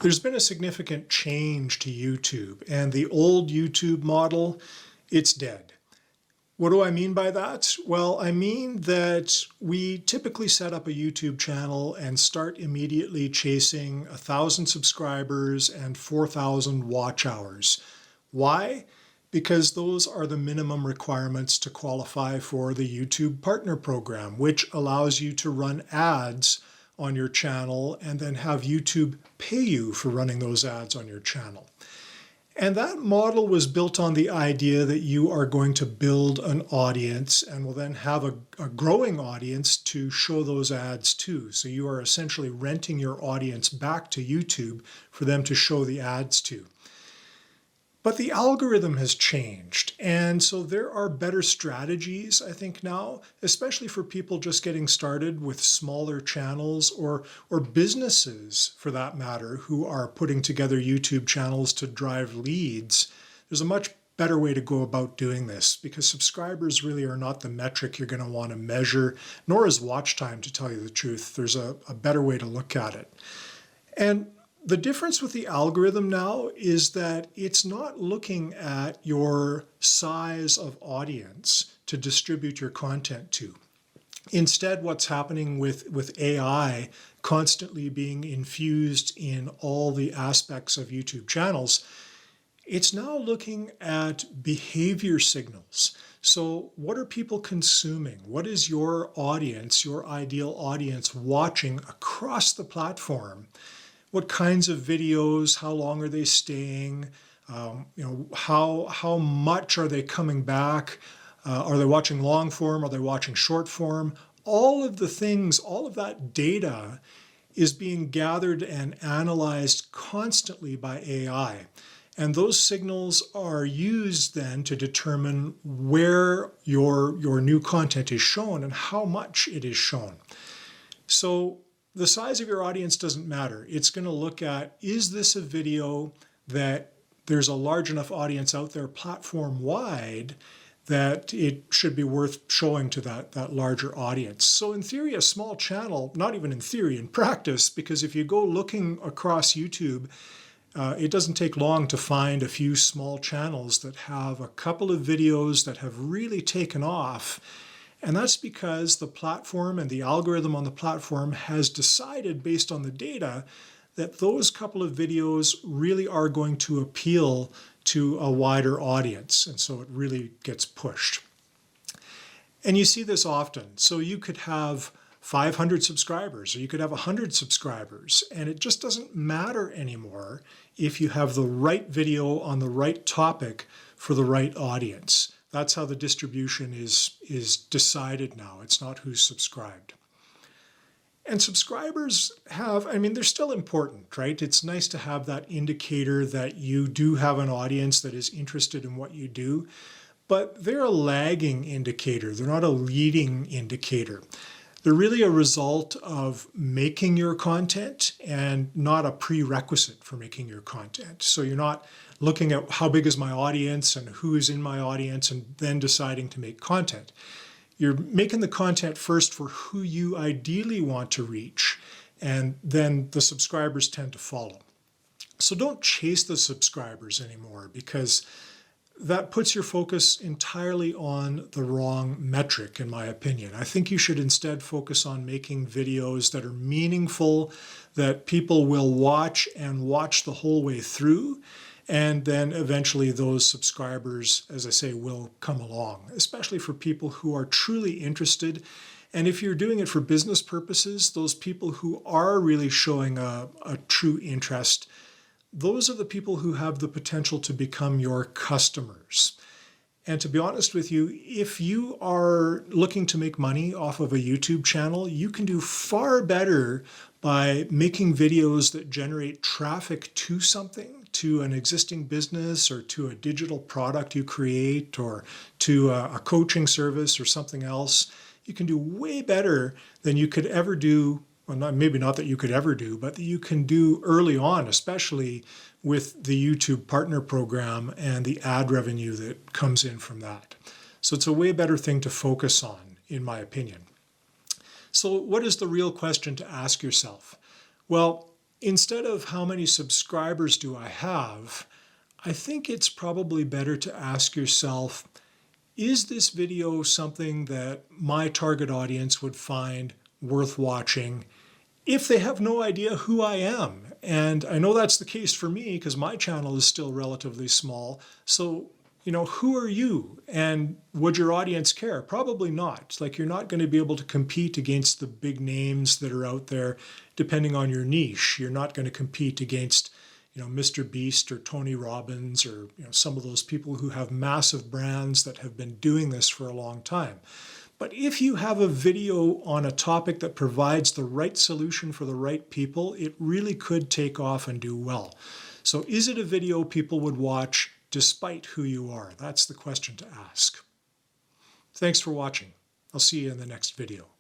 There's been a significant change to YouTube, and the old YouTube model, it's dead. What do I mean by that? Well, I mean that we typically set up a YouTube channel and start immediately chasing 1,000 subscribers and 4,000 watch hours. Why? Because those are the minimum requirements to qualify for the YouTube Partner Program, which allows you to run ads on your channel and then have YouTube pay you for running those ads on your channel. And that model was built on the idea that you are going to build an audience and will then have a growing audience to show those ads to. So you are essentially renting your audience back to YouTube for them to show the ads to. But the algorithm has changed, and so there are better strategies, I think, now, especially for people just getting started with smaller channels or businesses, for that matter, who are putting together YouTube channels to drive leads. There's a much better way to go about doing this, because subscribers really are not the metric you're going to want to measure, nor is watch time, to tell you the truth. There's a better way to look at it. And the difference with the algorithm now is that it's not looking at your size of audience to distribute your content to. Instead, what's happening with AI constantly being infused in all the aspects of YouTube channels, it's now looking at behavior signals. So what are people consuming? What is your audience, your ideal audience, watching across the platform? What kinds of videos, how long are they staying? How much are they coming back? Are they watching long form? Are they watching short form? All of the things, all of that data is being gathered and analyzed constantly by AI. And those signals are used then to determine where your new content is shown and how much it is shown. So the size of your audience doesn't matter. It's going to look at, is this a video that there's a large enough audience out there platform-wide that it should be worth showing to that larger audience. So in theory, a small channel, not even in theory, in practice, because if you go looking across YouTube, it doesn't take long to find a few small channels that have a couple of videos that have really taken off. And that's because the platform and the algorithm on the platform has decided, based on the data, that those couple of videos really are going to appeal to a wider audience. And so it really gets pushed. And you see this often. So you could have 500 subscribers, or you could have 100 subscribers, and it just doesn't matter anymore if you have the right video on the right topic for the right audience. That's how the distribution is decided now. It's not who's subscribed. And subscribers have, they're still important, right? It's nice to have that indicator that you do have an audience that is interested in what you do, but they're a lagging indicator. They're not a leading indicator. They're really a result of making your content and not a prerequisite for making your content. So you're not looking at how big is my audience and who is in my audience and then deciding to make content. You're making the content first for who you ideally want to reach, and then the subscribers tend to follow. So don't chase the subscribers anymore, because that puts your focus entirely on the wrong metric, in my opinion. I think you should instead focus on making videos that are meaningful, that people will watch and watch the whole way through. And then eventually those subscribers, as I say, will come along, especially for people who are truly interested. And if you're doing it for business purposes, those people who are really showing a true interest, those are the people who have the potential to become your customers. And to be honest with you, if you are looking to make money off of a YouTube channel, you can do far better by making videos that generate traffic to something, to an existing business or to a digital product you create or to a coaching service or something else. You can do way better than you could ever do. Well, maybe not that you could ever do, but that you can do early on, especially with the YouTube Partner Program and the ad revenue that comes in from that. So it's a way better thing to focus on, in my opinion. So what is the real question to ask yourself? Well, instead of how many subscribers do I have, I think it's probably better to ask yourself, is this video something that my target audience would find worth watching if they have no idea who I am? And I know that's the case for me because my channel is still relatively small. So, who are you? And would your audience care? Probably not. Like, you're not going to be able to compete against the big names that are out there depending on your niche. You're not going to compete against Mr. Beast or Tony Robbins or some of those people who have massive brands that have been doing this for a long time. But if you have a video on a topic that provides the right solution for the right people, it really could take off and do well. So is it a video people would watch despite who you are? That's the question to ask. Thanks for watching. I'll see you in the next video.